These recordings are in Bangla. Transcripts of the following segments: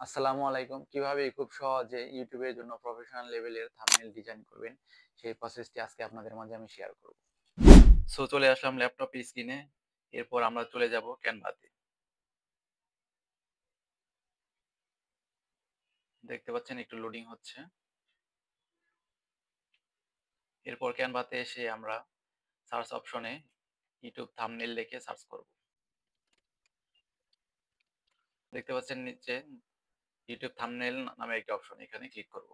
আসসালামু আলাইকুম। কিভাবে খুব সহজে ইউটিউবের জন্য প্রফেশনাল লেভেলের থাম্বনেল ডিজাইন করবেন সেই প্রসেসটি আজকে আপনাদের মাঝে আমি শেয়ার করব। সো চলে আসলাম ল্যাপটপ স্ক্রিনে। এরপর আমরা চলে যাব ক্যানভাতে। দেখতে পাচ্ছেন একটু লোডিং হচ্ছে। এরপর ক্যানভাতে এসে আমরা সার্চ অপশনে ইউটিউব থাম্বনেল লিখে সার্চ করব। দেখতে পাচ্ছেন নিচে ইউটিউব থাম্বনেল নামে একটি অপশন, এখানে ক্লিক করব।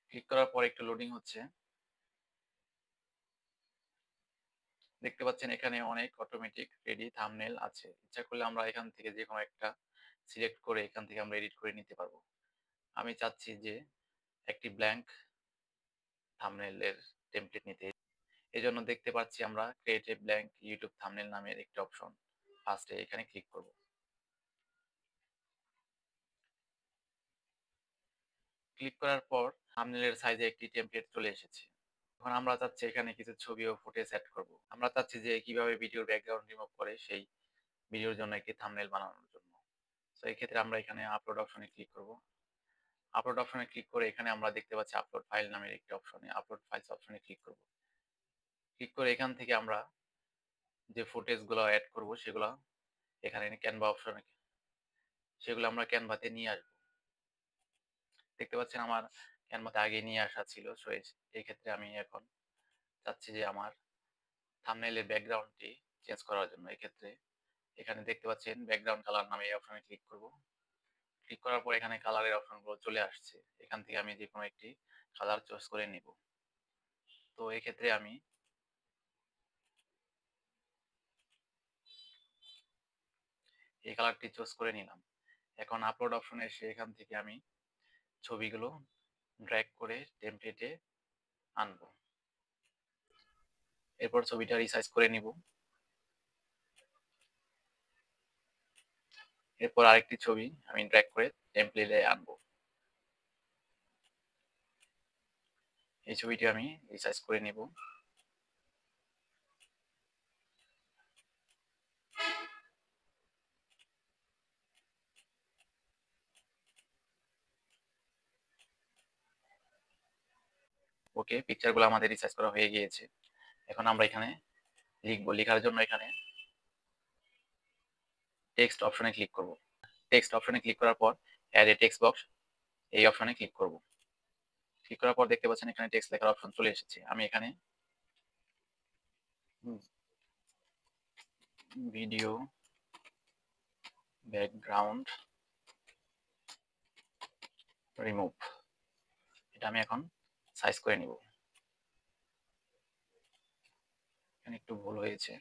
ক্লিক করার পর একটু লোডিং হচ্ছে। দেখতে পাচ্ছেন এখানে অনেক অটোমেটিক রেডি থাম্বনেল আছে। ইচ্ছা করলে আমরা এখান থেকে যেকোনো একটা সিলেক্ট করে এখান থেকে আমরা এডিট করে নিতে পারবো। আমি চাচ্ছি যে একটি ব্ল্যাঙ্ক থাম্বনেলের টেমপ্লেট নিতে। এজন্য দেখতে পাচ্ছি আমরা create a blank YouTube thumbnail নামের একটি অপশন, ফার্স্টে এখানে ক্লিক করব। ক্লিক করার পর থাম্বনেলের সাইজে একটি টেমপ্লেট চলে এসেছে। এখন আমরা চাচ্ছি এখানে কিছু ছবি ও ফুটেজ অ্যাড করব। আমরা চাচ্ছি যে কিভাবে ভিডিওর ব্যাকগ্রাউন্ড রিমুভ করে সেই ভিডিওর জন্য একটি থাম্বনেল বানানোর জন্য। তো এই ক্ষেত্রে আমরা এখানে আপলোড অপশনে ক্লিক করব। আপলোড অপশনে ক্লিক করে এখানে আমরা দেখতে পাচ্ছি আপলোড ফাইল নামের একটি অপশনে, আপলোড ফাইলস অপশনে ক্লিক করব। ক্লিক করে এখান থেকে আমরা যে ফুটেজগুলো অ্যাড করব সেগুলো এখানে ক্যানভা অপশনে সেগুলো আমরা ক্যানভাতে নিয়ে আসবো। দেখতে পাচ্ছেন আমার ক্যানভাতে আগে নিয়ে আসা ছিল। সো এই ক্ষেত্রে আমি এখন চাচ্ছি যে আমার থাম্বনেইলের ব্যাকগ্রাউন্ডটি চেঞ্জ করার জন্য। এক্ষেত্রে এখানে দেখতে পাচ্ছেন ব্যাকগ্রাউন্ড কালার নামে এই অপশনে ক্লিক করব। ক্লিক করার পর এখানে কালারের অপশনগুলো চলে আসছে। এখান থেকে আমি যেকোনো একটি কালার চয়েস করে নিব। তো এক্ষেত্রে আমি এই কালারটি চুজ করে নিলাম। এখন আপলোড অপশনে এসে এখান থেকে আমি ছবিগুলো ড্র্যাগ করে টেমপ্লেটে আনবো। এরপর ছবিটা রিসাইজ করে নিব। এরপর আরেকটি ছবি আমি ড্র্যাগ করে টেমপ্লেটে আনবো। এই ছবিটি আমি রিসাইজ করে নিব। ওকে, পিকচারগুলো আমাদের রিসাইজ করা হয়ে গিয়েছে। এখন আমরা এখানে লিখবো। লেখার জন্য এখানে টেক্সট অপশনে ক্লিক করব। টেক্সট অপশনে ক্লিক করার পর অ্যাড এ টেক্সট বক্স এই অপশনে ক্লিক করব। ক্লিক করার পর দেখতে পাচ্ছেন এখানে টেক্সট লেখার অপশন চলে এসেছে। আমি এখানে ভিডিও ব্যাকগ্রাউন্ড রিমুভ, এটা আমি এখন সাইজ করে নিব। এখানে একটু ভুল হয়েছে।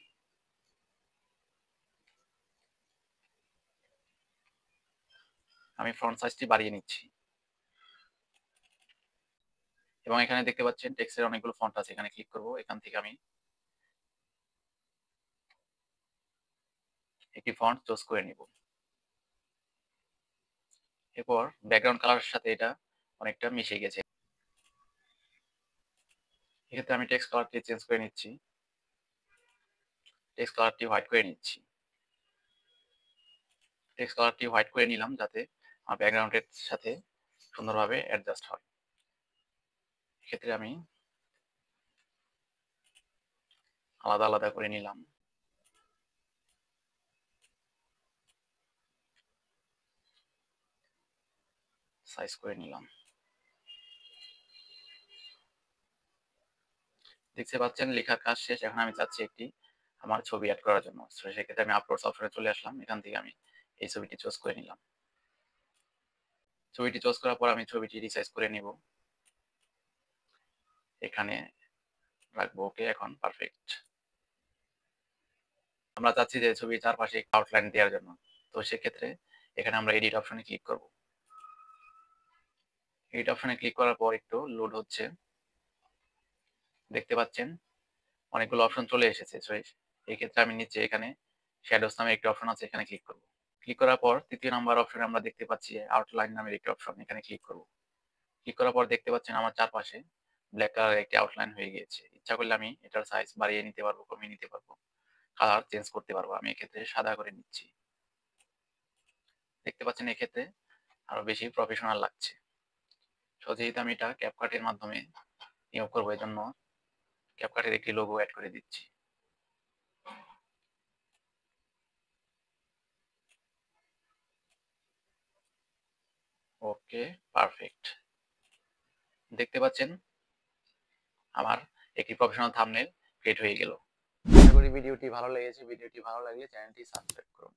আমি ফন্ট সাইজটি বাড়িয়ে নিচ্ছি। এবং এখানে দেখতে পাচ্ছেন টেক্সটের অনেকগুলো ফন্ট আছে, এখানে ক্লিক করব। এখান থেকে আমি একটি ফন্ট চুজ করে নিব। এরপর ব্যাকগ্রাউন্ড কালারের সাথে এটা অনেকটা মিশে গেছে। এক্ষেত্রে আমি টেক্সট কালারটি চেঞ্জ করে নিচ্ছি। টেক্সট কালারটি হোয়াইট করে নিচ্ছি। টেক্সট কালারটি হোয়াইট করে নিলাম যাতে আমার ব্যাকগ্রাউন্ডের সাথে সুন্দরভাবে অ্যাডজাস্ট হয়। এক্ষেত্রে আমি আলাদা আলাদা করে নিলাম। সাইজ করে নিলাম। দেখতে পাচ্ছেন লেখার কাজ শেষ। এখন আমি চাচ্ছি একটি আমার ছবি অ্যাড করার জন্য। তো সেক্ষেত্রে আমি আপলোডস অপশনে চলে আসলাম। এখান থেকে আমি এই ছবিটি চুজ করে নিলাম। ছবিটি চুজ করার পর আমি ছবিটি রিসাইজ করে নিব। এখানে রাখবো। ওকে, এখন পারফেক্ট। আমরা চাচ্ছি যে ছবির চারপাশে আউটলাইন দেওয়ার জন্য। তো সেক্ষেত্রে এখানে আমরা এডিট অপশনে ক্লিক করব। এডিট অপশনে ক্লিক করার পর একটু লোড হচ্ছে। দেখতে পাচ্ছেন অনেকগুলো অপশন চলে এসেছে। সো এই ক্ষেত্রে আমি নিচে এখানে শ্যাডোস নামে একটি অপশন আছে, এখানে ক্লিক করব। ক্লিক করার পর তৃতীয় নাম্বার অপশনে আমরা দেখতে পাচ্ছি আউটলাইন নামের একটি অপশন, এখানে ক্লিক করব। ক্লিক করার পর দেখতে পাচ্ছেন আমার চারপাশে ব্ল্যাক কালারের একটি আউটলাইন হয়ে গিয়েছে। ইচ্ছা করলে আমি এটার সাইজ বাড়িয়ে নিতে পারবো, কমিয়ে নিতে পারবো, কালার চেঞ্জ করতে পারবো। আমি এক্ষেত্রে সাদা করে নিচ্ছি। দেখতে পাচ্ছেন এক্ষেত্রে আরো বেশি প্রফেশনাল লাগছে। সো যেহেতু আমি এটা ক্যাপকাটের মাধ্যমে নিয়োগ করবো, এজন্য ক্যাপকাটের একটি লোগো এড করে দিচ্ছি। ওকে, পারফেক্ট। দেখতে পাচ্ছেন আমার একটি প্রফেশনাল থাম্বনেল ক্রিয়েট হয়ে গেল। আশা করি ভিডিওটি ভালো লেগেছে। ভিডিওটি ভালো লাগলে চ্যানেলটি সাবস্ক্রাইব করুন।